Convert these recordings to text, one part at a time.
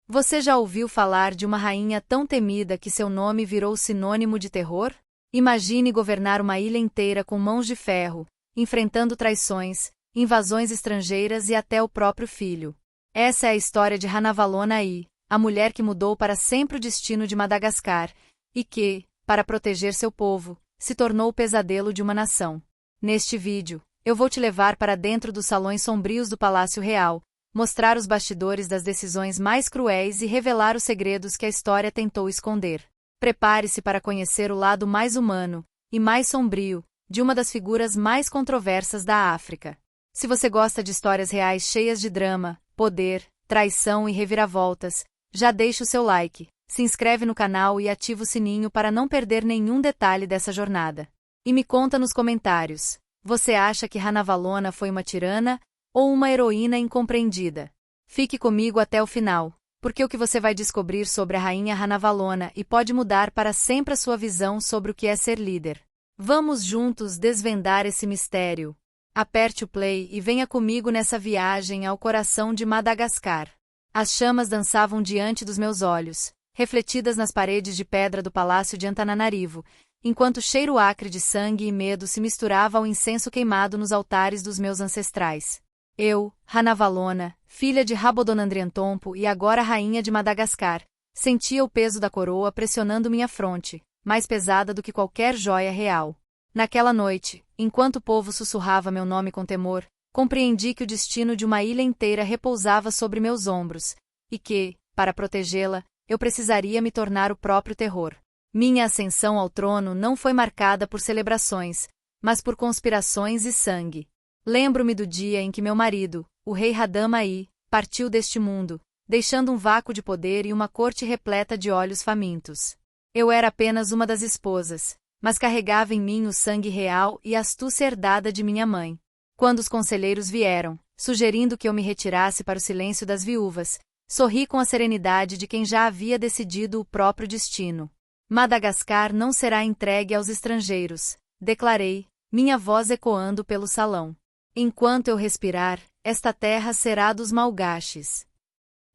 Você já ouviu falar de uma rainha tão temida que seu nome virou sinônimo de terror? Imagine governar uma ilha inteira com mãos de ferro, enfrentando traições, invasões estrangeiras e até o próprio filho. Essa é a história de Ranavalona Ai, a mulher que mudou para sempre o destino de Madagascar, e que, para proteger seu povo, se tornou o pesadelo de uma nação. Neste vídeo, eu vou te levar para dentro dos salões sombrios do Palácio Real, mostrar os bastidores das decisões mais cruéis e revelar os segredos que a história tentou esconder. Prepare-se para conhecer o lado mais humano e mais sombrio de uma das figuras mais controversas da África. Se você gosta de histórias reais cheias de drama, poder, traição e reviravoltas, já deixa o seu like, se inscreve no canal e ativa o sininho para não perder nenhum detalhe dessa jornada. E me conta nos comentários, você acha que Ranavalona foi uma tirana ou uma heroína incompreendida? Fique comigo até o final, porque o que você vai descobrir sobre a rainha Ranavalona e pode mudar para sempre a sua visão sobre o que é ser líder. Vamos juntos desvendar esse mistério. Aperte o play e venha comigo nessa viagem ao coração de Madagascar. As chamas dançavam diante dos meus olhos, refletidas nas paredes de pedra do palácio de Antananarivo, enquanto o cheiro acre de sangue e medo se misturava ao incenso queimado nos altares dos meus ancestrais. Eu, Ranavalona, filha de Rabodonandriantompo e agora rainha de Madagascar, sentia o peso da coroa pressionando minha fronte, mais pesada do que qualquer joia real. Naquela noite, enquanto o povo sussurrava meu nome com temor, compreendi que o destino de uma ilha inteira repousava sobre meus ombros, e que, para protegê-la, eu precisaria me tornar o próprio terror. Minha ascensão ao trono não foi marcada por celebrações, mas por conspirações e sangue. Lembro-me do dia em que meu marido, o rei Radama Ai, partiu deste mundo, deixando um vácuo de poder e uma corte repleta de olhos famintos. Eu era apenas uma das esposas, mas carregava em mim o sangue real e a astúcia herdada de minha mãe. Quando os conselheiros vieram, sugerindo que eu me retirasse para o silêncio das viúvas, sorri com a serenidade de quem já havia decidido o próprio destino. Madagascar não será entregue aos estrangeiros, declarei, minha voz ecoando pelo salão. Enquanto eu respirar, esta terra será dos malgaches.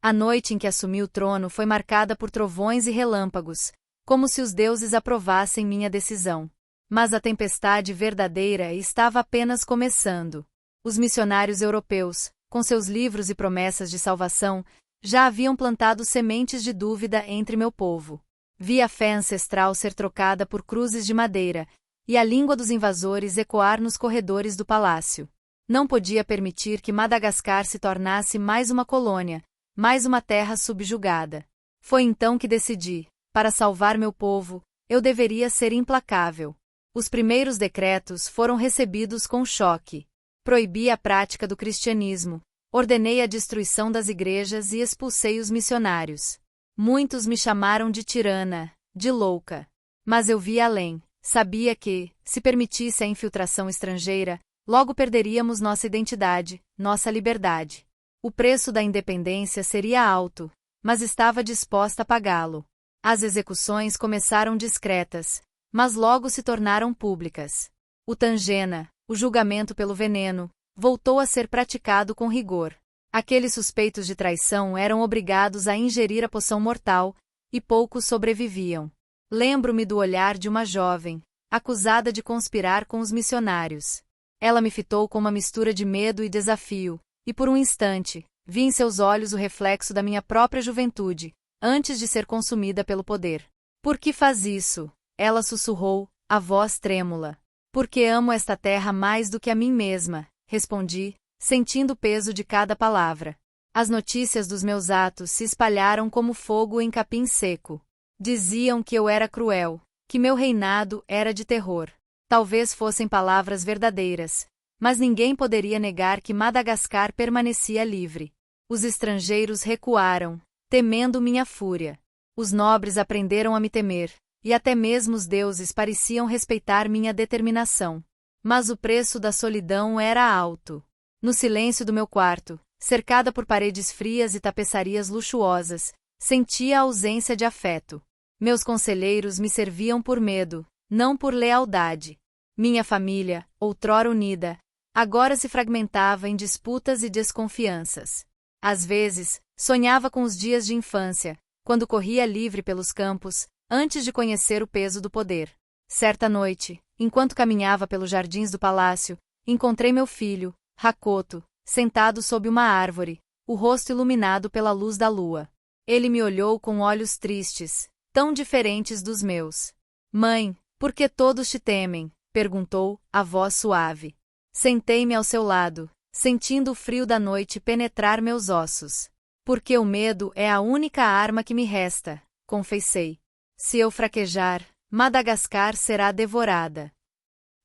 A noite em que assumi o trono foi marcada por trovões e relâmpagos, como se os deuses aprovassem minha decisão. Mas a tempestade verdadeira estava apenas começando. Os missionários europeus, com seus livros e promessas de salvação, já haviam plantado sementes de dúvida entre meu povo. Vi a fé ancestral ser trocada por cruzes de madeira, e a língua dos invasores ecoar nos corredores do palácio. Não podia permitir que Madagascar se tornasse mais uma colônia, mais uma terra subjugada. Foi então que decidi, para salvar meu povo, eu deveria ser implacável. Os primeiros decretos foram recebidos com choque. Proibi a prática do cristianismo, ordenei a destruição das igrejas e expulsei os missionários. Muitos me chamaram de tirana, de louca. Mas eu vi além, sabia que, se permitisse a infiltração estrangeira, logo perderíamos nossa identidade, nossa liberdade. O preço da independência seria alto, mas estava disposta a pagá-lo. As execuções começaram discretas, mas logo se tornaram públicas. O Tangena, o julgamento pelo veneno, voltou a ser praticado com rigor. Aqueles suspeitos de traição eram obrigados a ingerir a poção mortal, e poucos sobreviviam. Lembro-me do olhar de uma jovem, acusada de conspirar com os missionários. Ela me fitou com uma mistura de medo e desafio, e por um instante, vi em seus olhos o reflexo da minha própria juventude, antes de ser consumida pelo poder. Por que faz isso? Ela sussurrou, a voz trêmula. Porque amo esta terra mais do que a mim mesma, respondi, sentindo o peso de cada palavra. As notícias dos meus atos se espalharam como fogo em capim seco. Diziam que eu era cruel, que meu reinado era de terror. Talvez fossem palavras verdadeiras, mas ninguém poderia negar que Madagascar permanecia livre. Os estrangeiros recuaram, temendo minha fúria. Os nobres aprenderam a me temer, e até mesmo os deuses pareciam respeitar minha determinação. Mas o preço da solidão era alto. No silêncio do meu quarto, cercada por paredes frias e tapeçarias luxuosas, sentia a ausência de afeto. Meus conselheiros me serviam por medo, não por lealdade. Minha família, outrora unida, agora se fragmentava em disputas e desconfianças. Às vezes, Sonhava com os dias de infância, quando corria livre pelos campos, antes de conhecer o peso do poder. Certa noite, enquanto caminhava pelos jardins do palácio, encontrei meu filho, Hakoto, sentado sob uma árvore, o rosto iluminado pela luz da lua. Ele me olhou com olhos tristes, tão diferentes dos meus. Mãe, por que todos te temem? Perguntou, a voz suave. Sentei-me ao seu lado, sentindo o frio da noite penetrar meus ossos. Porque o medo é a única arma que me resta, confessei. Se eu fraquejar, Madagascar será devorada.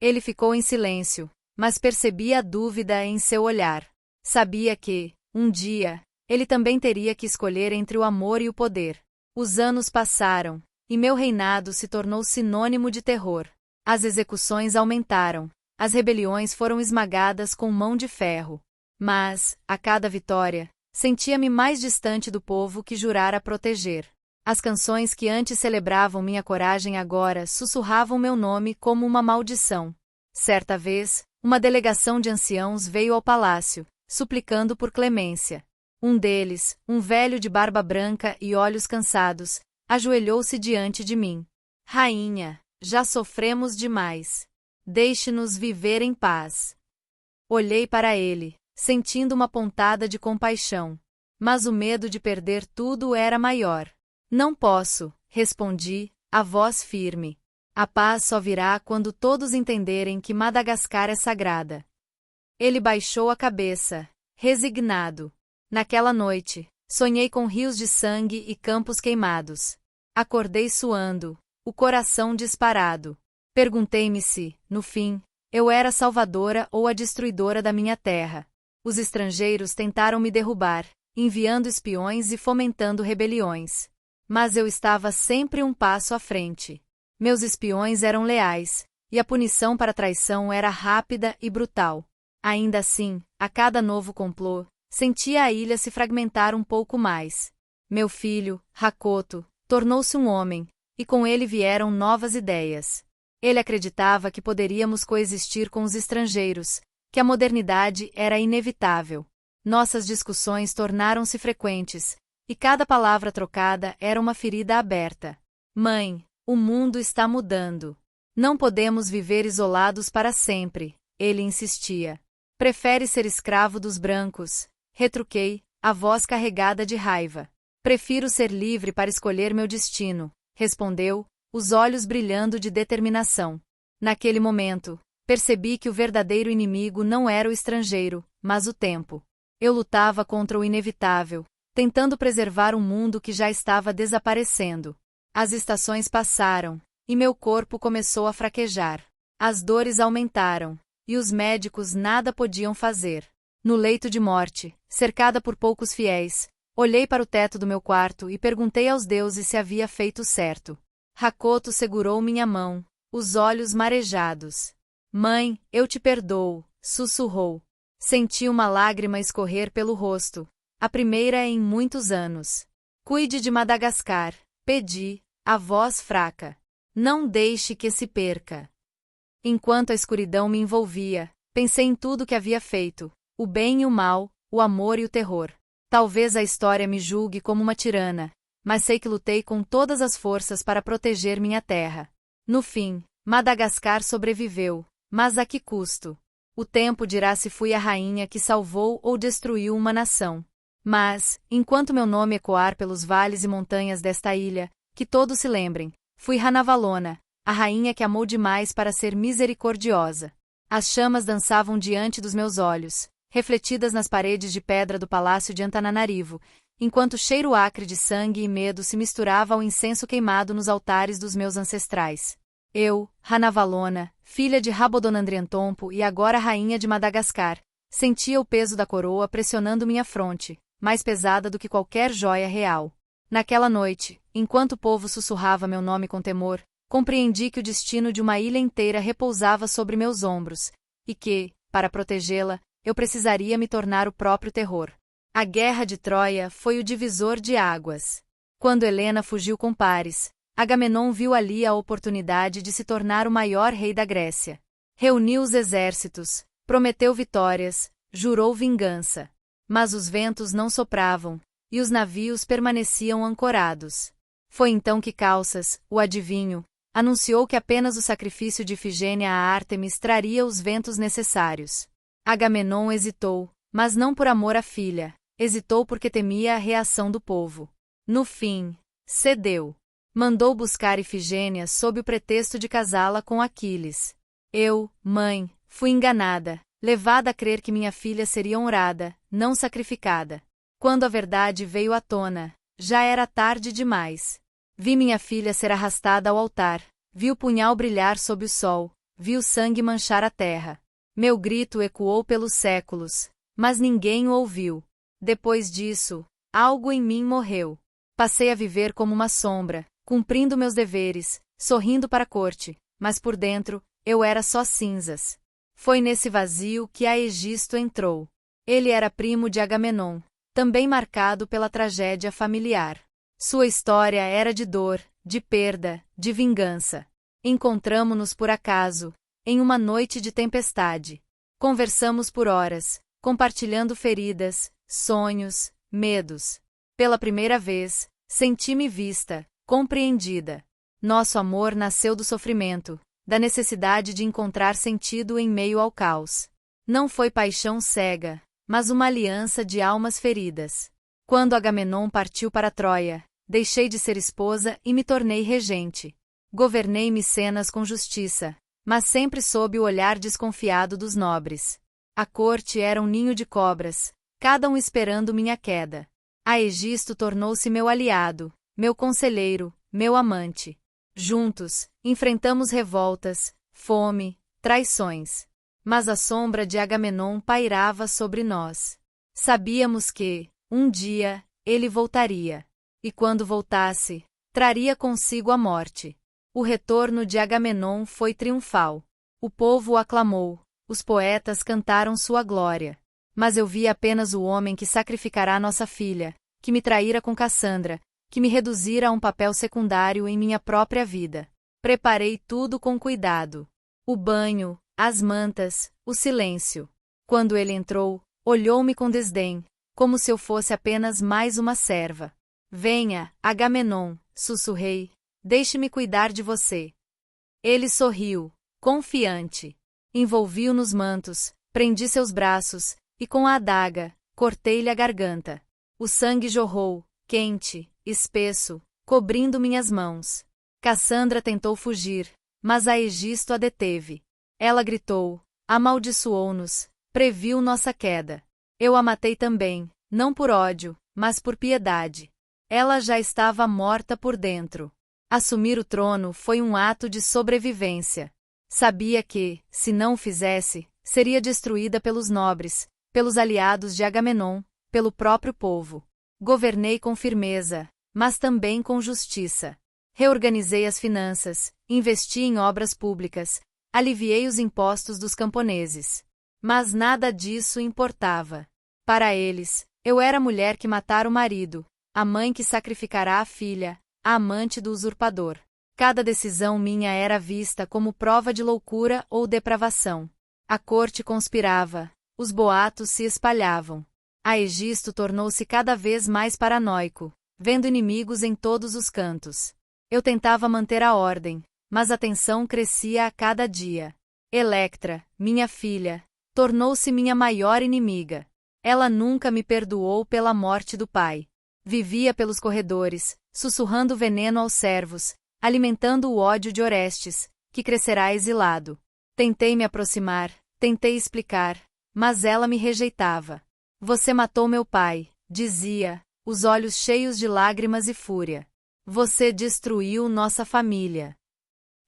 Ele ficou em silêncio, mas percebi a dúvida em seu olhar. Sabia que, um dia, ele também teria que escolher entre o amor e o poder. Os anos passaram, e meu reinado se tornou sinônimo de terror. As execuções aumentaram, as rebeliões foram esmagadas com mão de ferro. Mas, a cada vitória, sentia-me mais distante do povo que jurara proteger. As canções que antes celebravam minha coragem agora sussurravam meu nome como uma maldição. Certa vez, uma delegação de anciãos veio ao palácio, suplicando por clemência. Um deles, um velho de barba branca e olhos cansados, ajoelhou-se diante de mim. Rainha, já sofremos demais. Deixe-nos viver em paz. Olhei para ele, sentindo uma pontada de compaixão. Mas o medo de perder tudo era maior. Não posso, respondi, a voz firme. A paz só virá quando todos entenderem que Madagascar é sagrada. Ele baixou a cabeça, resignado. Naquela noite, sonhei com rios de sangue e campos queimados. Acordei suando, o coração disparado. Perguntei-me se, no fim, eu era a salvadora ou a destruidora da minha terra. Os estrangeiros tentaram me derrubar, enviando espiões e fomentando rebeliões. Mas eu estava sempre um passo à frente. Meus espiões eram leais, e a punição para traição era rápida e brutal. Ainda assim, a cada novo complô, sentia a ilha se fragmentar um pouco mais. Meu filho, Hakoto, tornou-se um homem, e com ele vieram novas ideias. Ele acreditava que poderíamos coexistir com os estrangeiros, que a modernidade era inevitável. Nossas discussões tornaram-se frequentes, e cada palavra trocada era uma ferida aberta. Mãe, o mundo está mudando. Não podemos viver isolados para sempre, ele insistia. Prefere ser escravo dos brancos? Retruquei, a voz carregada de raiva. Prefiro ser livre para escolher meu destino, respondeu, os olhos brilhando de determinação. Naquele momento, percebi que o verdadeiro inimigo não era o estrangeiro, mas o tempo. Eu lutava contra o inevitável, tentando preservar um mundo que já estava desaparecendo. As estações passaram, e meu corpo começou a fraquejar. As dores aumentaram, e os médicos nada podiam fazer. No leito de morte, cercada por poucos fiéis, olhei para o teto do meu quarto e perguntei aos deuses se havia feito certo. Hakoto segurou minha mão, os olhos marejados. Mãe, eu te perdoo, sussurrou. Senti uma lágrima escorrer pelo rosto, a primeira em muitos anos. Cuide de Madagascar, pedi, a voz fraca. Não deixe que se perca. Enquanto a escuridão me envolvia, pensei em tudo que havia feito, o bem e o mal, o amor e o terror. Talvez a história me julgue como uma tirana, mas sei que lutei com todas as forças para proteger minha terra. No fim, Madagascar sobreviveu, mas a que custo? O tempo dirá se fui a rainha que salvou ou destruiu uma nação. Mas, enquanto meu nome ecoar pelos vales e montanhas desta ilha, que todos se lembrem, fui Ranavalona, a rainha que amou demais para ser misericordiosa. As chamas dançavam diante dos meus olhos, refletidas nas paredes de pedra do palácio de Antananarivo, enquanto cheiro acre de sangue e medo se misturava ao incenso queimado nos altares dos meus ancestrais. Eu, Ranavalona, filha de Rabodonandriantompo e agora rainha de Madagascar, sentia o peso da coroa pressionando minha fronte, mais pesada do que qualquer joia real. Naquela noite, enquanto o povo sussurrava meu nome com temor, compreendi que o destino de uma ilha inteira repousava sobre meus ombros, e que, para protegê-la, eu precisaria me tornar o próprio terror. A Guerra de Troia foi o divisor de águas. Quando Helena fugiu com Paris, Agamenon viu ali a oportunidade de se tornar o maior rei da Grécia. Reuniu os exércitos, prometeu vitórias, jurou vingança. Mas os ventos não sopravam, e os navios permaneciam ancorados. Foi então que Calças, o adivinho, anunciou que apenas o sacrifício de Ifigênia a Ártemis traria os ventos necessários. Agamenon hesitou, mas não por amor à filha, hesitou porque temia a reação do povo. No fim, cedeu. Mandou buscar Ifigênia sob o pretexto de casá-la com Aquiles. Eu, mãe, fui enganada, levada a crer que minha filha seria honrada, não sacrificada. Quando a verdade veio à tona, já era tarde demais. Vi minha filha ser arrastada ao altar, vi o punhal brilhar sob o sol, vi o sangue manchar a terra. Meu grito ecoou pelos séculos, mas ninguém o ouviu. Depois disso, algo em mim morreu. Passei a viver como uma sombra, cumprindo meus deveres, sorrindo para a corte, mas por dentro, eu era só cinzas. Foi nesse vazio que Aegisto entrou. Ele era primo de Agamenon, também marcado pela tragédia familiar. Sua história era de dor, de perda, de vingança. Encontramo-nos por acaso, em uma noite de tempestade. Conversamos por horas, compartilhando feridas, sonhos, medos. Pela primeira vez, senti-me vista, compreendida. Nosso amor nasceu do sofrimento, da necessidade de encontrar sentido em meio ao caos. Não foi paixão cega, mas uma aliança de almas feridas. Quando Agamenon partiu para Troia, deixei de ser esposa e me tornei regente. Governei Micenas com justiça, mas sempre sob o olhar desconfiado dos nobres. A corte era um ninho de cobras, cada um esperando minha queda. Aegisto tornou-se meu aliado, meu conselheiro, meu amante. Juntos, enfrentamos revoltas, fome, traições. Mas a sombra de Agamenon pairava sobre nós. Sabíamos que, um dia, ele voltaria. E quando voltasse, traria consigo a morte. O retorno de Agamenon foi triunfal. O povo o aclamou, os poetas cantaram sua glória. Mas eu vi apenas o homem que sacrificará nossa filha, que me traíra com Cassandra, que me reduzira a um papel secundário em minha própria vida. Preparei tudo com cuidado. O banho, as mantas, o silêncio. Quando ele entrou, olhou-me com desdém, como se eu fosse apenas mais uma serva. Venha, Agamenon, sussurrei, deixe-me cuidar de você. Ele sorriu, confiante. Envolvi-o nos mantos, prendi seus braços, e com a adaga, cortei-lhe a garganta. O sangue jorrou, quente, espesso, cobrindo minhas mãos. Cassandra tentou fugir, mas Aegisto a deteve. Ela gritou, amaldiçoou-nos, previu nossa queda. Eu a matei também, não por ódio, mas por piedade. Ela já estava morta por dentro. Assumir o trono foi um ato de sobrevivência. Sabia que, se não o fizesse, seria destruída pelos nobres, pelos aliados de Agamenon, pelo próprio povo. Governei com firmeza, mas também com justiça. Reorganizei as finanças, investi em obras públicas, aliviei os impostos dos camponeses. Mas nada disso importava. Para eles, eu era a mulher que matara o marido, a mãe que sacrificará a filha, a amante do usurpador. Cada decisão minha era vista como prova de loucura ou depravação. A corte conspirava, os boatos se espalhavam. Aegisto tornou-se cada vez mais paranoico, vendo inimigos em todos os cantos. Eu tentava manter a ordem, mas a tensão crescia a cada dia. Electra, minha filha, tornou-se minha maior inimiga. Ela nunca me perdoou pela morte do pai. Vivia pelos corredores, sussurrando veneno aos servos, alimentando o ódio de Orestes, que crescerá exilado. Tentei me aproximar, tentei explicar, mas ela me rejeitava. Você matou meu pai, dizia, os olhos cheios de lágrimas e fúria. Você destruiu nossa família.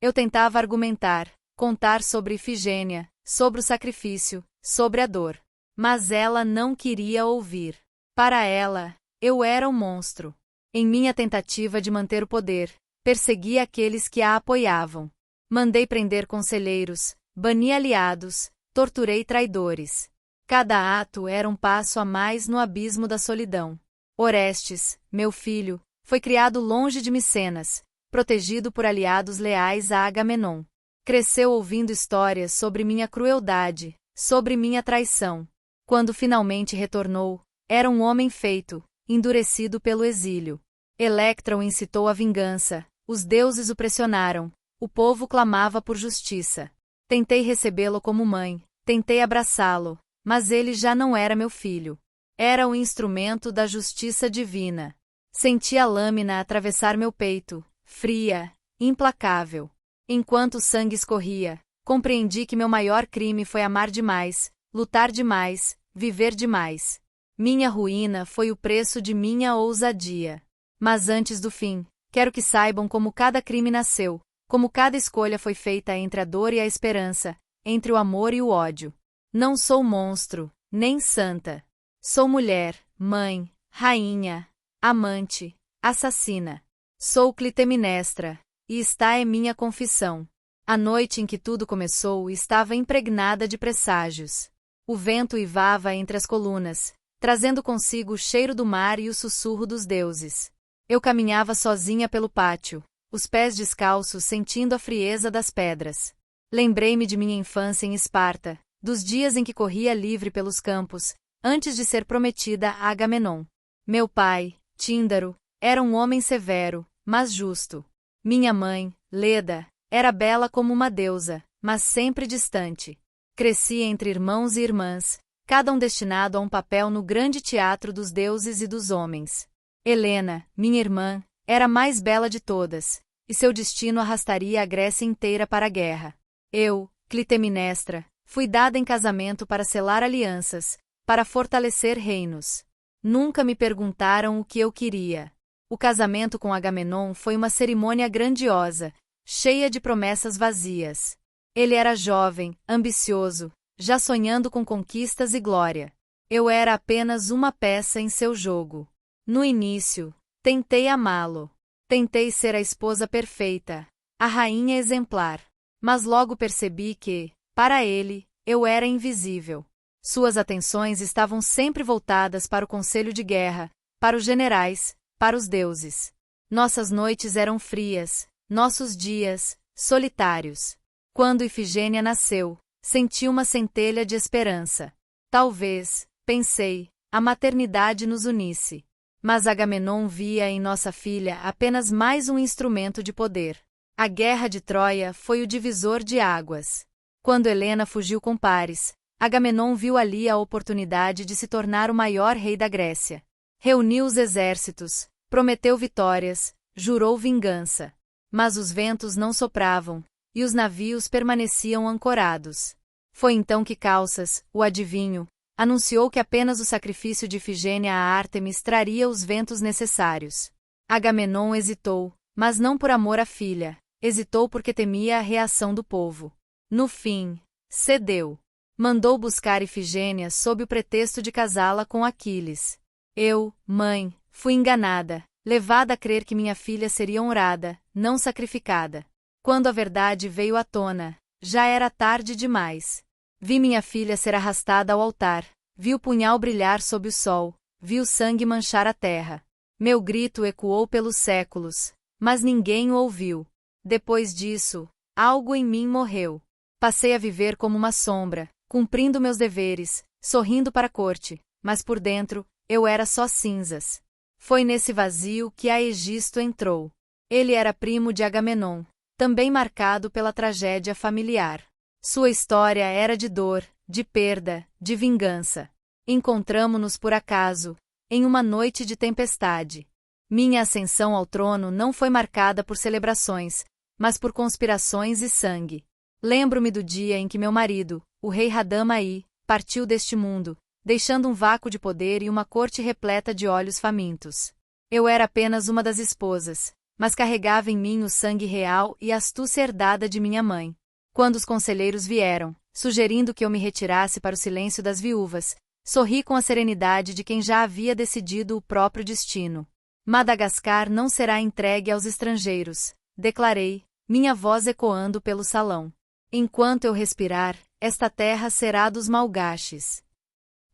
Eu tentava argumentar, contar sobre Ifigênia, sobre o sacrifício, sobre a dor. Mas ela não queria ouvir. Para ela, eu era um monstro. Em minha tentativa de manter o poder, persegui aqueles que a apoiavam. Mandei prender conselheiros, bani aliados, torturei traidores. Cada ato era um passo a mais no abismo da solidão. Orestes, meu filho, foi criado longe de Micenas, protegido por aliados leais a Agamenon. Cresceu ouvindo histórias sobre minha crueldade, sobre minha traição. Quando finalmente retornou, era um homem feito, endurecido pelo exílio. Electra o incitou à vingança, os deuses o pressionaram, o povo clamava por justiça. Tentei recebê-lo como mãe, tentei abraçá-lo, mas ele já não era meu filho. Era o instrumento da justiça divina. Senti a lâmina atravessar meu peito, fria, implacável. Enquanto o sangue escorria, compreendi que meu maior crime foi amar demais, lutar demais, viver demais. Minha ruína foi o preço de minha ousadia. Mas antes do fim, quero que saibam como cada crime nasceu, como cada escolha foi feita entre a dor e a esperança, entre o amor e o ódio. Não sou monstro, nem santa. Sou mulher, mãe, rainha, amante, assassina. Sou Clitemnestra, e esta é minha confissão. A noite em que tudo começou estava impregnada de presságios. O vento uivava entre as colunas, trazendo consigo o cheiro do mar e o sussurro dos deuses. Eu caminhava sozinha pelo pátio, os pés descalços sentindo a frieza das pedras. Lembrei-me de minha infância em Esparta, dos dias em que corria livre pelos campos, antes de ser prometida a Agamenon. Meu pai, Tíndaro, era um homem severo, mas justo. Minha mãe, Leda, era bela como uma deusa, mas sempre distante. Cresci entre irmãos e irmãs, cada um destinado a um papel no grande teatro dos deuses e dos homens. Helena, minha irmã, era a mais bela de todas, e seu destino arrastaria a Grécia inteira para a guerra. Eu, Clitemnestra, fui dada em casamento para selar alianças, para fortalecer reinos. Nunca me perguntaram o que eu queria. O casamento com Agamenon foi uma cerimônia grandiosa, cheia de promessas vazias. Ele era jovem, ambicioso, já sonhando com conquistas e glória. Eu era apenas uma peça em seu jogo. No início, tentei amá-lo. Tentei ser a esposa perfeita, a rainha exemplar. Mas logo percebi que, para ele, eu era invisível. Suas atenções estavam sempre voltadas para o conselho de guerra, para os generais, para os deuses. Nossas noites eram frias, nossos dias, solitários. Quando Ifigênia nasceu, senti uma centelha de esperança. Talvez, pensei, a maternidade nos unisse. Mas Agamenon via em nossa filha apenas mais um instrumento de poder. A guerra de Troia foi o divisor de águas. Quando Helena fugiu com Paris, Agamenon viu ali a oportunidade de se tornar o maior rei da Grécia. Reuniu os exércitos, prometeu vitórias, jurou vingança. Mas os ventos não sopravam, e os navios permaneciam ancorados. Foi então que Calças, o adivinho, anunciou que apenas o sacrifício de Ifigênia a Ártemis traria os ventos necessários. Agamenon hesitou, mas não por amor à filha, hesitou porque temia a reação do povo. No fim, cedeu. Mandou buscar Ifigênia sob o pretexto de casá-la com Aquiles. Eu, mãe, fui enganada, levada a crer que minha filha seria honrada, não sacrificada. Quando a verdade veio à tona, já era tarde demais. Vi minha filha ser arrastada ao altar, vi o punhal brilhar sob o sol, vi o sangue manchar a terra. Meu grito ecoou pelos séculos, mas ninguém o ouviu. Depois disso, algo em mim morreu. Passei a viver como uma sombra, cumprindo meus deveres, sorrindo para a corte, mas por dentro, eu era só cinzas. Foi nesse vazio que Aegisto entrou. Ele era primo de Agamenon, também marcado pela tragédia familiar. Sua história era de dor, de perda, de vingança. Encontramo-nos por acaso, em uma noite de tempestade. Minha ascensão ao trono não foi marcada por celebrações, mas por conspirações e sangue. Lembro-me do dia em que meu marido, o rei Radama-I, partiu deste mundo, deixando um vácuo de poder e uma corte repleta de olhos famintos. Eu era apenas uma das esposas, mas carregava em mim o sangue real e a astúcia herdada de minha mãe. Quando os conselheiros vieram, sugerindo que eu me retirasse para o silêncio das viúvas, sorri com a serenidade de quem já havia decidido o próprio destino. Madagascar não será entregue aos estrangeiros, declarei, minha voz ecoando pelo salão. Enquanto eu respirar, esta terra será dos malgaches.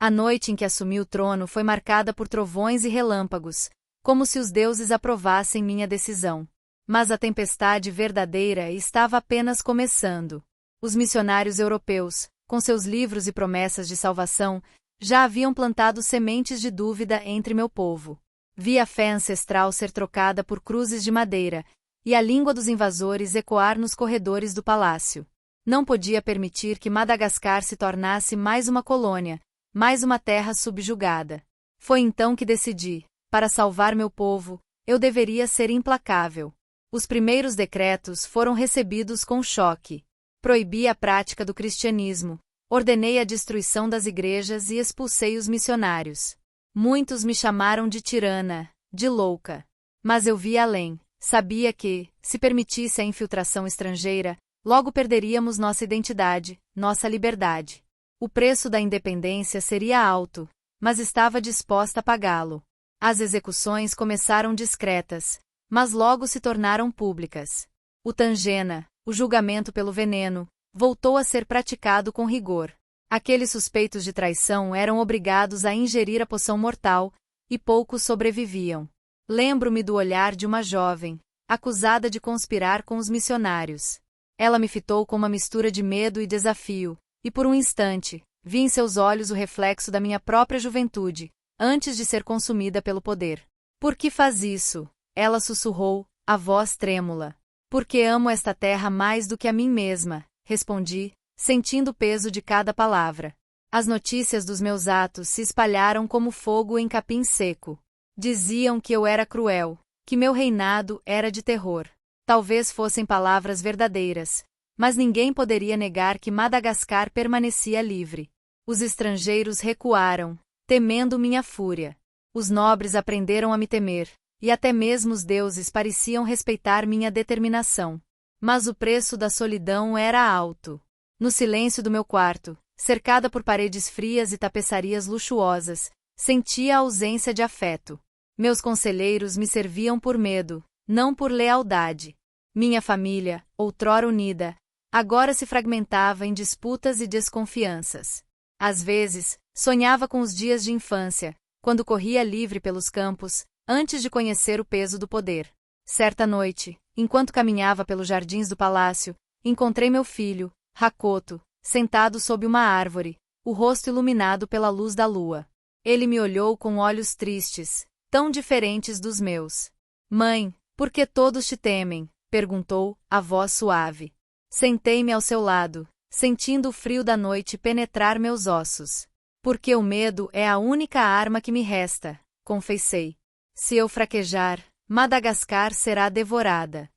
A noite em que assumi o trono foi marcada por trovões e relâmpagos, como se os deuses aprovassem minha decisão. Mas a tempestade verdadeira estava apenas começando. Os missionários europeus, com seus livros e promessas de salvação, já haviam plantado sementes de dúvida entre meu povo. Vi a fé ancestral ser trocada por cruzes de madeira, e a língua dos invasores ecoar nos corredores do palácio. Não podia permitir que Madagascar se tornasse mais uma colônia, mais uma terra subjugada. Foi então que decidi, para salvar meu povo, eu deveria ser implacável. Os primeiros decretos foram recebidos com choque. Proibi a prática do cristianismo, ordenei a destruição das igrejas e expulsei os missionários. Muitos me chamaram de tirana, de louca. Mas eu vi além, sabia que, se permitisse a infiltração estrangeira, logo perderíamos nossa identidade, nossa liberdade. O preço da independência seria alto, mas estava disposta a pagá-lo. As execuções começaram discretas, mas logo se tornaram públicas. O Tangena, o julgamento pelo veneno, voltou a ser praticado com rigor. Aqueles suspeitos de traição eram obrigados a ingerir a poção mortal, e poucos sobreviviam. Lembro-me do olhar de uma jovem, acusada de conspirar com os missionários. Ela me fitou com uma mistura de medo e desafio, e por um instante, vi em seus olhos o reflexo da minha própria juventude, antes de ser consumida pelo poder. Por que faz isso? Ela sussurrou, a voz trêmula. Porque amo esta terra mais do que a mim mesma, respondi, sentindo o peso de cada palavra. As notícias dos meus atos se espalharam como fogo em capim seco. Diziam que eu era cruel, que meu reinado era de terror. Talvez fossem palavras verdadeiras, mas ninguém poderia negar que Madagascar permanecia livre. Os estrangeiros recuaram, temendo minha fúria. Os nobres aprenderam a me temer, e até mesmo os deuses pareciam respeitar minha determinação. Mas o preço da solidão era alto. No silêncio do meu quarto, cercada por paredes frias e tapeçarias luxuosas, sentia a ausência de afeto. Meus conselheiros me serviam por medo, não por lealdade. Minha família, outrora unida, agora se fragmentava em disputas e desconfianças. Às vezes, sonhava com os dias de infância, quando corria livre pelos campos, antes de conhecer o peso do poder. Certa noite, enquanto caminhava pelos jardins do palácio, encontrei meu filho, Hakoto, sentado sob uma árvore, o rosto iluminado pela luz da lua. Ele me olhou com olhos tristes, tão diferentes dos meus. Mãe, por que todos te temem? Perguntou, a voz suave. Sentei-me ao seu lado, sentindo o frio da noite penetrar meus ossos. Porque o medo é a única arma que me resta, confessei. Se eu fraquejar, Madagascar será devorada.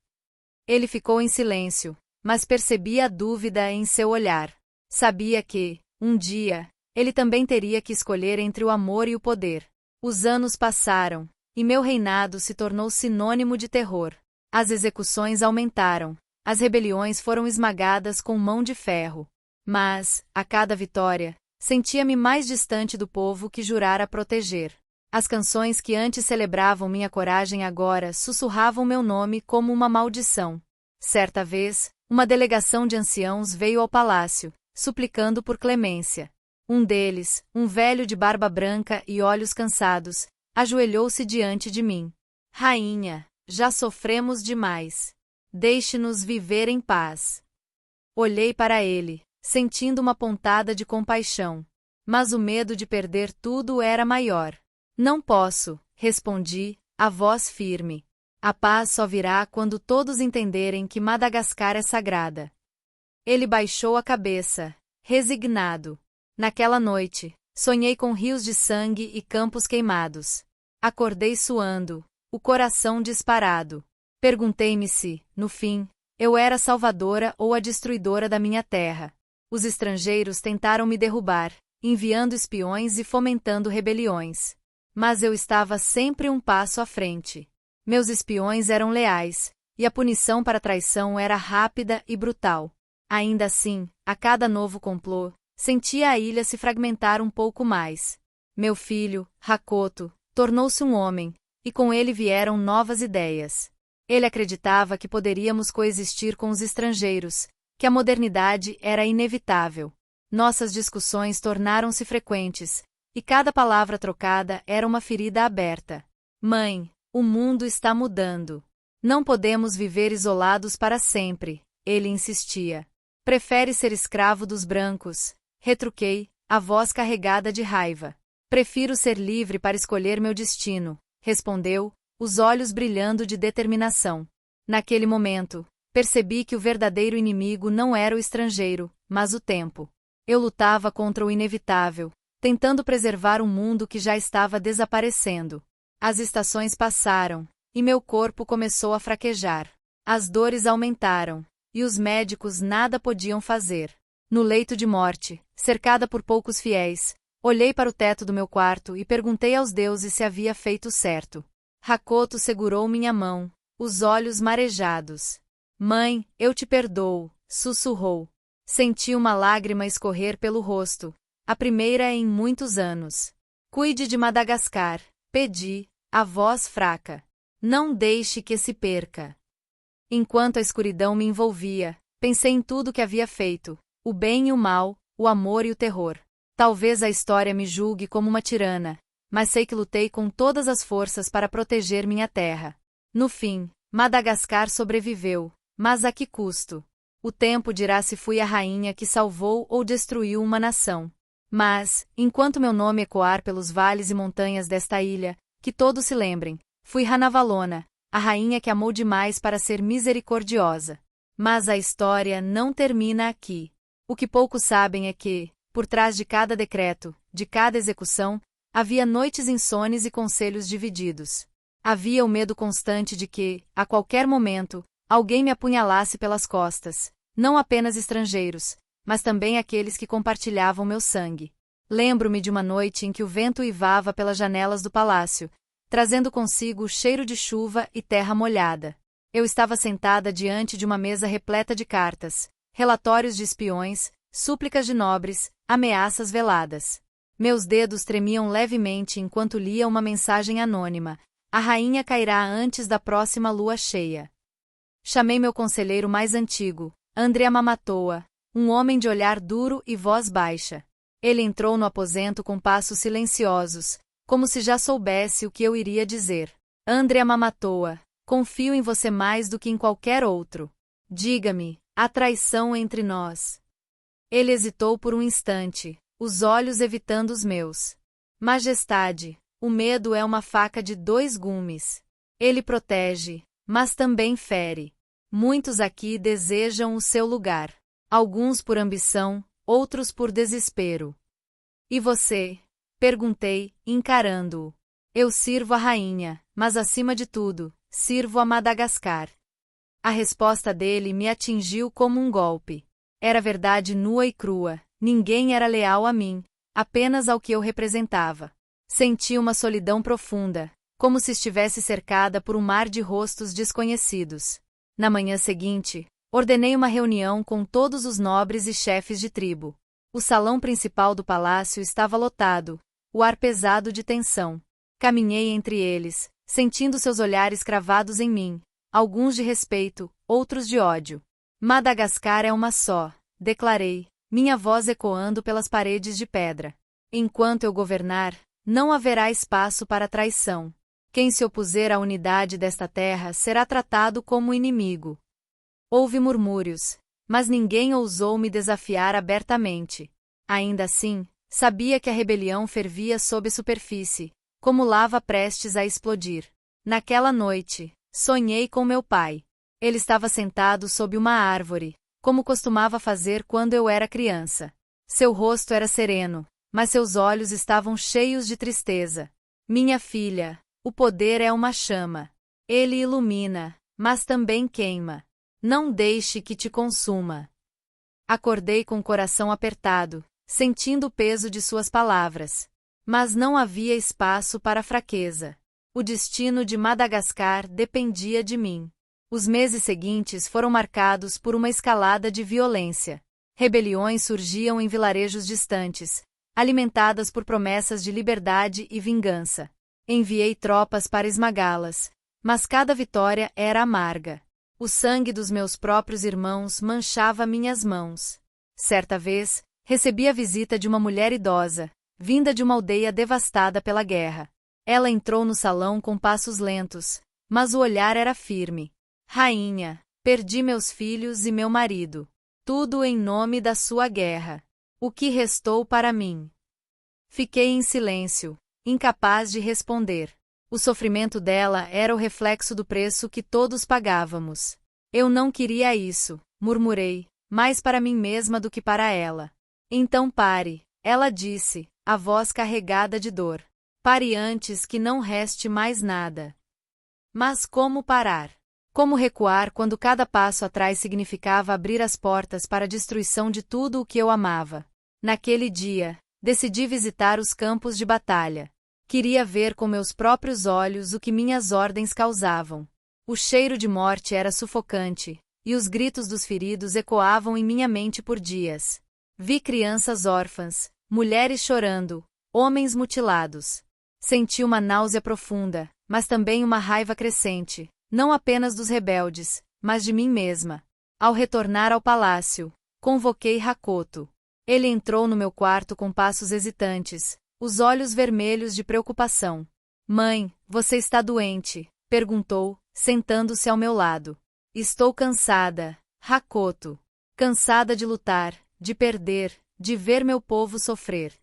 Ele ficou em silêncio, mas percebi a dúvida em seu olhar. Sabia que, um dia, ele também teria que escolher entre o amor e o poder. Os anos passaram, e meu reinado se tornou sinônimo de terror. As execuções aumentaram, as rebeliões foram esmagadas com mão de ferro. Mas, a cada vitória, sentia-me mais distante do povo que jurara proteger. As canções que antes celebravam minha coragem agora sussurravam meu nome como uma maldição. Certa vez, uma delegação de anciãos veio ao palácio, suplicando por clemência. Um deles, um velho de barba branca e olhos cansados, ajoelhou-se diante de mim. Rainha, já sofremos demais. Deixe-nos viver em paz. Olhei para ele, sentindo uma pontada de compaixão. Mas o medo de perder tudo era maior. Não posso, respondi, a voz firme. A paz só virá quando todos entenderem que Madagascar é sagrada. Ele baixou a cabeça, resignado. Naquela noite, sonhei com rios de sangue e campos queimados. Acordei suando, o coração disparado. Perguntei-me se, no fim, eu era a salvadora ou a destruidora da minha terra. Os estrangeiros tentaram me derrubar, enviando espiões e fomentando rebeliões. Mas eu estava sempre um passo à frente. Meus espiões eram leais, e a punição para traição era rápida e brutal. Ainda assim, a cada novo complô, sentia a ilha se fragmentar um pouco mais. Meu filho, Hakoto, tornou-se um homem, e com ele vieram novas ideias. Ele acreditava que poderíamos coexistir com os estrangeiros, que a modernidade era inevitável. Nossas discussões tornaram-se frequentes, e cada palavra trocada era uma ferida aberta. Mãe, o mundo está mudando. Não podemos viver isolados para sempre, ele insistia. Prefere ser escravo dos brancos? Retruquei, a voz carregada de raiva. Prefiro ser livre para escolher meu destino, respondeu, os olhos brilhando de determinação. Naquele momento, percebi que o verdadeiro inimigo não era o estrangeiro, mas o tempo. Eu lutava contra o inevitável, tentando preservar um mundo que já estava desaparecendo. As estações passaram, e meu corpo começou a fraquejar. As dores aumentaram, e os médicos nada podiam fazer. No leito de morte, cercada por poucos fiéis, olhei para o teto do meu quarto e perguntei aos deuses se havia feito certo. Hakoto segurou minha mão, os olhos marejados. Mãe, eu te perdoo, sussurrou. Senti uma lágrima escorrer pelo rosto, a primeira em muitos anos. Cuide de Madagascar, pedi, a voz fraca. Não deixe que se perca. Enquanto a escuridão me envolvia, pensei em tudo que havia feito, o bem e o mal, o amor e o terror. Talvez a história me julgue como uma tirana, mas sei que lutei com todas as forças para proteger minha terra. No fim, Madagascar sobreviveu, mas a que custo? O tempo dirá se fui a rainha que salvou ou destruiu uma nação. Mas, enquanto meu nome ecoar pelos vales e montanhas desta ilha, que todos se lembrem, fui Ranavalona, a rainha que amou demais para ser misericordiosa. Mas a história não termina aqui. O que poucos sabem é que, por trás de cada decreto, de cada execução, havia noites insones e conselhos divididos. Havia o medo constante de que, a qualquer momento, alguém me apunhalasse pelas costas, não apenas estrangeiros, mas também aqueles que compartilhavam meu sangue. Lembro-me de uma noite em que o vento uivava pelas janelas do palácio, trazendo consigo o cheiro de chuva e terra molhada. Eu estava sentada diante de uma mesa repleta de cartas, relatórios de espiões, súplicas de nobres, ameaças veladas. Meus dedos tremiam levemente enquanto lia uma mensagem anônima. A rainha cairá antes da próxima lua cheia. Chamei meu conselheiro mais antigo, Andrea Mamatoa, um homem de olhar duro e voz baixa. Ele entrou no aposento com passos silenciosos, como se já soubesse o que eu iria dizer. Andrea Mamatoa, confio em você mais do que em qualquer outro. Diga-me, há traição entre nós? Ele hesitou por um instante, os olhos evitando os meus. Majestade, o medo é uma faca de dois gumes. Ele protege, mas também fere. Muitos aqui desejam o seu lugar. Alguns por ambição, outros por desespero. E você? Perguntei, encarando-o. Eu sirvo a rainha, mas acima de tudo, sirvo a Madagascar. A resposta dele me atingiu como um golpe. Era verdade nua e crua, ninguém era leal a mim, apenas ao que eu representava. Senti uma solidão profunda, como se estivesse cercada por um mar de rostos desconhecidos. Na manhã seguinte, ordenei uma reunião com todos os nobres e chefes de tribo. O salão principal do palácio estava lotado, o ar pesado de tensão. Caminhei entre eles, sentindo seus olhares cravados em mim, alguns de respeito, outros de ódio. Madagascar é uma só, declarei, minha voz ecoando pelas paredes de pedra. Enquanto eu governar, não haverá espaço para traição. Quem se opuser à unidade desta terra será tratado como inimigo. Houve murmúrios, mas ninguém ousou me desafiar abertamente. Ainda assim, sabia que a rebelião fervia sob a superfície, como lava prestes a explodir. Naquela noite, sonhei com meu pai. Ele estava sentado sob uma árvore, como costumava fazer quando eu era criança. Seu rosto era sereno, mas seus olhos estavam cheios de tristeza. Minha filha, o poder é uma chama. Ele ilumina, mas também queima. Não deixe que te consuma. Acordei com o coração apertado, sentindo o peso de suas palavras. Mas não havia espaço para fraqueza. O destino de Madagascar dependia de mim. Os meses seguintes foram marcados por uma escalada de violência. Rebeliões surgiam em vilarejos distantes, alimentadas por promessas de liberdade e vingança. Enviei tropas para esmagá-las, mas cada vitória era amarga. O sangue dos meus próprios irmãos manchava minhas mãos. Certa vez, recebi a visita de uma mulher idosa, vinda de uma aldeia devastada pela guerra. Ela entrou no salão com passos lentos, mas o olhar era firme. Rainha, perdi meus filhos e meu marido. Tudo em nome da sua guerra. O que restou para mim? Fiquei em silêncio, incapaz de responder. O sofrimento dela era o reflexo do preço que todos pagávamos. Eu não queria isso, murmurei, mais para mim mesma do que para ela. Então pare, ela disse, a voz carregada de dor. Pare antes que não reste mais nada. Mas como parar? Como recuar quando cada passo atrás significava abrir as portas para a destruição de tudo o que eu amava? Naquele dia, decidi visitar os campos de batalha. Queria ver com meus próprios olhos o que minhas ordens causavam. O cheiro de morte era sufocante, e os gritos dos feridos ecoavam em minha mente por dias. Vi crianças órfãs, mulheres chorando, homens mutilados. Senti uma náusea profunda, mas também uma raiva crescente, não apenas dos rebeldes, mas de mim mesma. Ao retornar ao palácio, convoquei Hakoto. Ele entrou no meu quarto com passos hesitantes, os olhos vermelhos de preocupação. Mãe, você está doente? Perguntou, sentando-se ao meu lado. Estou cansada, Hakoto. Cansada de lutar, de perder, de ver meu povo sofrer.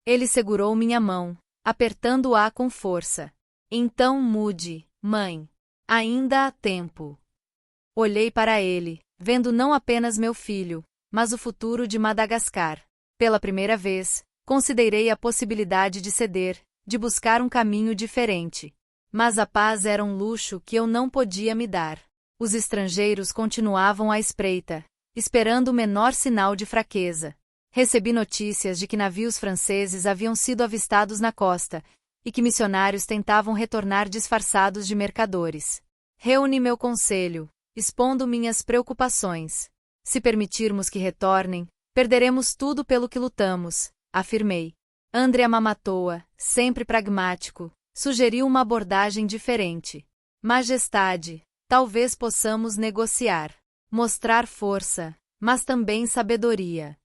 Ele segurou minha mão, apertando-a com força. Então mude, mãe. Ainda há tempo. Olhei para ele, vendo não apenas meu filho, mas o futuro de Madagascar. Pela primeira vez, considerei a possibilidade de ceder, de buscar um caminho diferente. Mas a paz era um luxo que eu não podia me dar. Os estrangeiros continuavam à espreita, esperando o menor sinal de fraqueza. Recebi notícias de que navios franceses haviam sido avistados na costa, e que missionários tentavam retornar disfarçados de mercadores. Reuni meu conselho, expondo minhas preocupações. Se permitirmos que retornem, perderemos tudo pelo que lutamos, afirmei. André Mamatoa, sempre pragmático, sugeriu uma abordagem diferente. Majestade, talvez possamos negociar. Mostrar força, mas também sabedoria.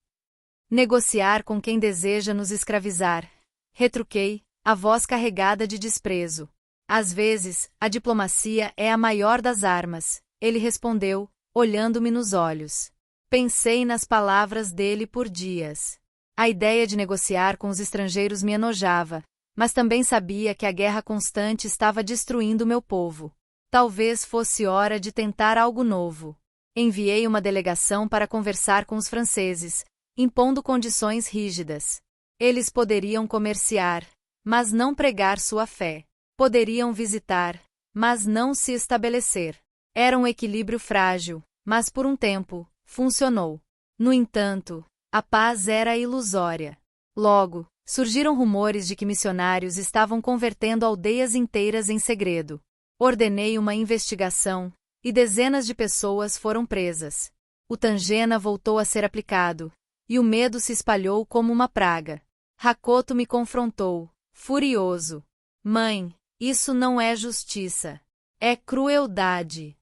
Negociar com quem deseja nos escravizar. Retruquei, a voz carregada de desprezo. Às vezes, a diplomacia é a maior das armas, ele respondeu, olhando-me nos olhos. Pensei nas palavras dele por dias. A ideia de negociar com os estrangeiros me enojava, mas também sabia que a guerra constante estava destruindo meu povo. Talvez fosse hora de tentar algo novo. Enviei uma delegação para conversar com os franceses, impondo condições rígidas. Eles poderiam comerciar, mas não pregar sua fé. Poderiam visitar, mas não se estabelecer. Era um equilíbrio frágil, mas por um tempo, funcionou. No entanto, a paz era ilusória. Logo, surgiram rumores de que missionários estavam convertendo aldeias inteiras em segredo. Ordenei uma investigação, e dezenas de pessoas foram presas. O Tangena voltou a ser aplicado, e o medo se espalhou como uma praga. Hakoto me confrontou, furioso. Mãe, isso não é justiça. É crueldade.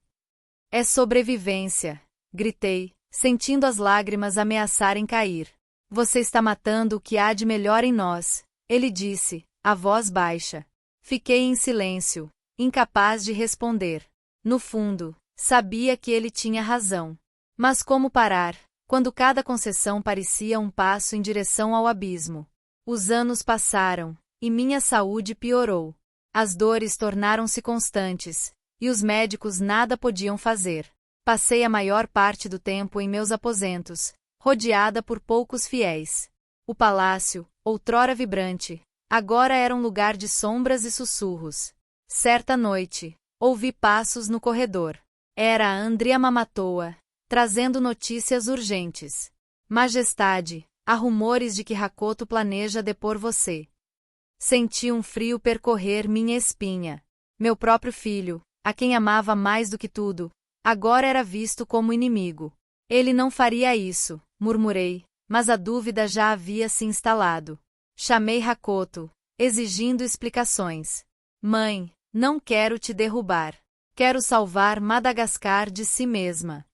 É sobrevivência, gritei, sentindo as lágrimas ameaçarem cair. Você está matando o que há de melhor em nós, ele disse, a voz baixa. Fiquei em silêncio, incapaz de responder. No fundo, sabia que ele tinha razão. Mas como parar, quando cada concessão parecia um passo em direção ao abismo? Os anos passaram, e minha saúde piorou. As dores tornaram-se constantes, e os médicos nada podiam fazer. Passei a maior parte do tempo em meus aposentos, rodeada por poucos fiéis. O palácio, outrora vibrante, agora era um lugar de sombras e sussurros. Certa noite, ouvi passos no corredor. Era Andrea Mamatoa, trazendo notícias urgentes. Majestade, há rumores de que Hakoto planeja depor você. Senti um frio percorrer minha espinha. Meu próprio filho, a quem amava mais do que tudo, agora era visto como inimigo. Ele não faria isso, murmurei, mas a dúvida já havia se instalado. Chamei Hakoto, exigindo explicações. Mãe, não quero te derrubar. Quero salvar Madagascar de si mesma.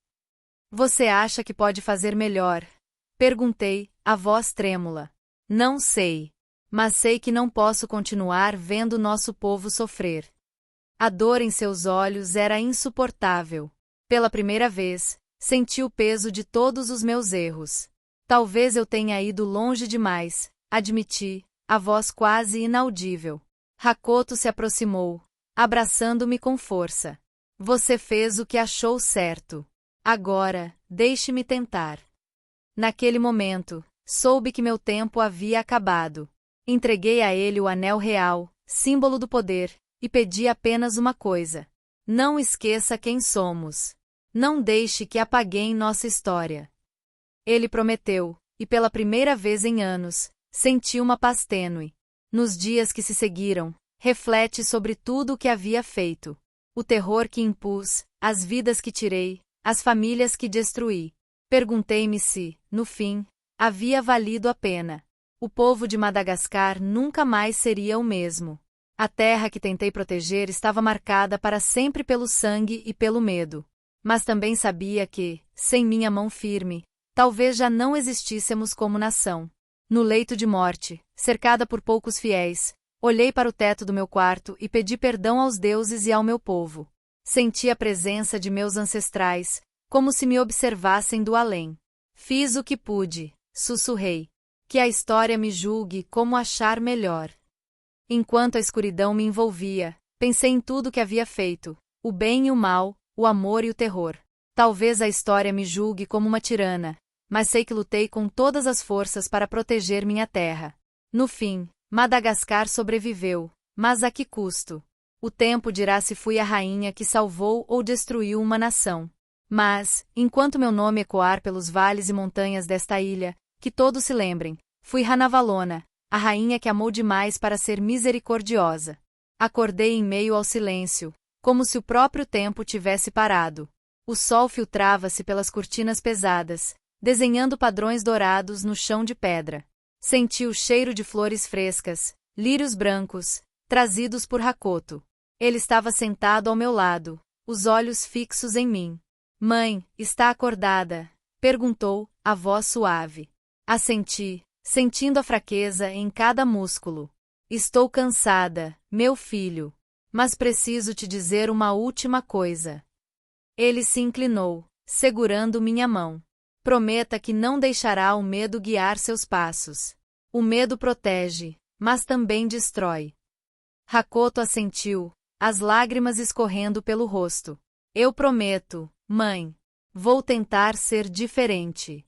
Você acha que pode fazer melhor? Perguntei, a voz trêmula. Não sei. Mas sei que não posso continuar vendo nosso povo sofrer. A dor em seus olhos era insuportável. Pela primeira vez, senti o peso de todos os meus erros. Talvez eu tenha ido longe demais, admiti, a voz quase inaudível. Hakoto se aproximou, abraçando-me com força. Você fez o que achou certo. Agora, deixe-me tentar. Naquele momento, soube que meu tempo havia acabado. Entreguei a ele o anel real, símbolo do poder, e pedi apenas uma coisa. Não esqueça quem somos. Não deixe que apaguem nossa história. Ele prometeu, e pela primeira vez em anos, senti uma paz tênue. Nos dias que se seguiram, reflete sobre tudo o que havia feito. O terror que impus, as vidas que tirei, as famílias que destruí. Perguntei-me se, no fim, havia valido a pena. O povo de Madagascar nunca mais seria o mesmo. A terra que tentei proteger estava marcada para sempre pelo sangue e pelo medo. Mas também sabia que, sem minha mão firme, talvez já não existíssemos como nação. No leito de morte, cercada por poucos fiéis, olhei para o teto do meu quarto e pedi perdão aos deuses e ao meu povo. Senti a presença de meus ancestrais, como se me observassem do além. Fiz o que pude, sussurrei. Que a história me julgue como achar melhor. Enquanto a escuridão me envolvia, pensei em tudo que havia feito, o bem e o mal, o amor e o terror. Talvez a história me julgue como uma tirana, mas sei que lutei com todas as forças para proteger minha terra. No fim, Madagascar sobreviveu, mas a que custo? O tempo dirá se fui a rainha que salvou ou destruiu uma nação. Mas, enquanto meu nome ecoar pelos vales e montanhas desta ilha, que todos se lembrem, fui Ranavalona, a rainha que amou demais para ser misericordiosa. Acordei em meio ao silêncio, como se o próprio tempo tivesse parado. O sol filtrava-se pelas cortinas pesadas, desenhando padrões dourados no chão de pedra. Senti o cheiro de flores frescas, lírios brancos, trazidos por Hakoto. Ele estava sentado ao meu lado, os olhos fixos em mim. Mãe, está acordada? Perguntou, a voz suave. Assenti, sentindo a fraqueza em cada músculo. Estou cansada, meu filho. Mas preciso te dizer uma última coisa. Ele se inclinou, segurando minha mão. Prometa que não deixará o medo guiar seus passos. O medo protege, mas também destrói. Hakoto assentiu, as lágrimas escorrendo pelo rosto. Eu prometo, mãe. Vou tentar ser diferente.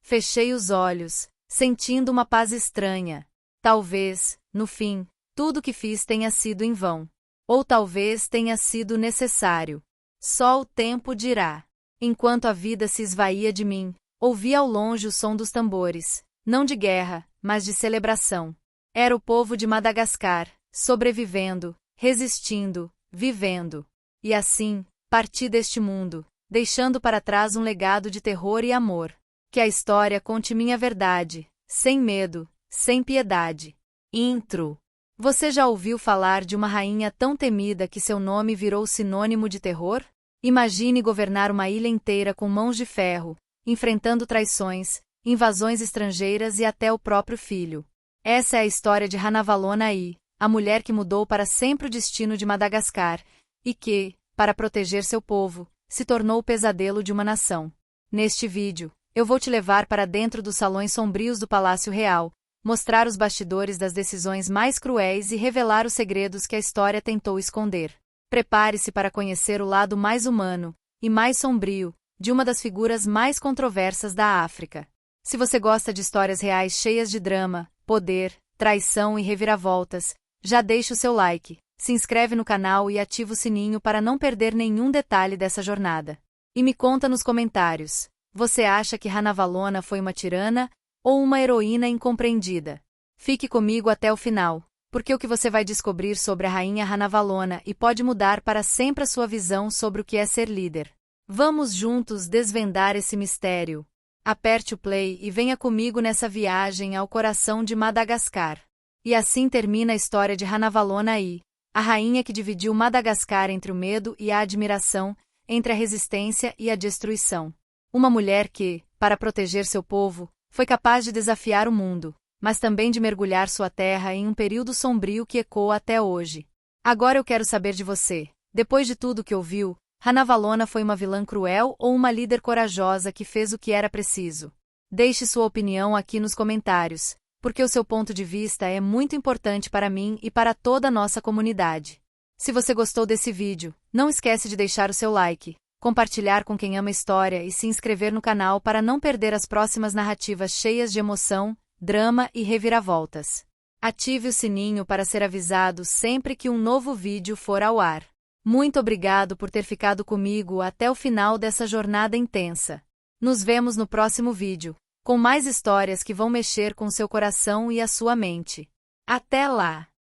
Fechei os olhos, sentindo uma paz estranha. Talvez, no fim, tudo que fiz tenha sido em vão. Ou talvez tenha sido necessário. Só o tempo dirá. Enquanto a vida se esvaía de mim, ouvi ao longe o som dos tambores, não de guerra, mas de celebração. Era o povo de Madagascar, sobrevivendo, resistindo, vivendo. E assim, parti deste mundo, deixando para trás um legado de terror e amor. Que a história conte minha verdade, sem medo, sem piedade. Intro. Você já ouviu falar de uma rainha tão temida que seu nome virou sinônimo de terror? Imagine governar uma ilha inteira com mãos de ferro, enfrentando traições, invasões estrangeiras e até o próprio filho. Essa é a história de Ranavalona Ai, a mulher que mudou para sempre o destino de Madagascar, e que, para proteger seu povo, se tornou o pesadelo de uma nação. Neste vídeo, eu vou te levar para dentro dos salões sombrios do Palácio Real, mostrar os bastidores das decisões mais cruéis e revelar os segredos que a história tentou esconder. Prepare-se para conhecer o lado mais humano, e mais sombrio, de uma das figuras mais controversas da África. Se você gosta de histórias reais cheias de drama, poder, traição e reviravoltas, já deixa o seu like, se inscreve no canal e ativa o sininho para não perder nenhum detalhe dessa jornada. E me conta nos comentários, você acha que Ranavalona foi uma tirana ou uma heroína incompreendida? Fique comigo até o final, porque o que você vai descobrir sobre a rainha Ranavalona e pode mudar para sempre a sua visão sobre o que é ser líder. Vamos juntos desvendar esse mistério. Aperte o play e venha comigo nessa viagem ao coração de Madagascar. E assim termina a história de Ranavalona Ai, a rainha que dividiu Madagascar entre o medo e a admiração, entre a resistência e a destruição. Uma mulher que, para proteger seu povo, foi capaz de desafiar o mundo, mas também de mergulhar sua terra em um período sombrio que ecoa até hoje. Agora eu quero saber de você. Depois de tudo que ouviu, Ranavalona foi uma vilã cruel ou uma líder corajosa que fez o que era preciso? Deixe sua opinião aqui nos comentários, porque o seu ponto de vista é muito importante para mim e para toda a nossa comunidade. Se você gostou desse vídeo, não esquece de deixar o seu like, compartilhar com quem ama história e se inscrever no canal para não perder as próximas narrativas cheias de emoção, drama e reviravoltas. Ative o sininho para ser avisado sempre que um novo vídeo for ao ar. Muito obrigado por ter ficado comigo até o final dessa jornada intensa. Nos vemos no próximo vídeo, com mais histórias que vão mexer com seu coração e a sua mente. Até lá!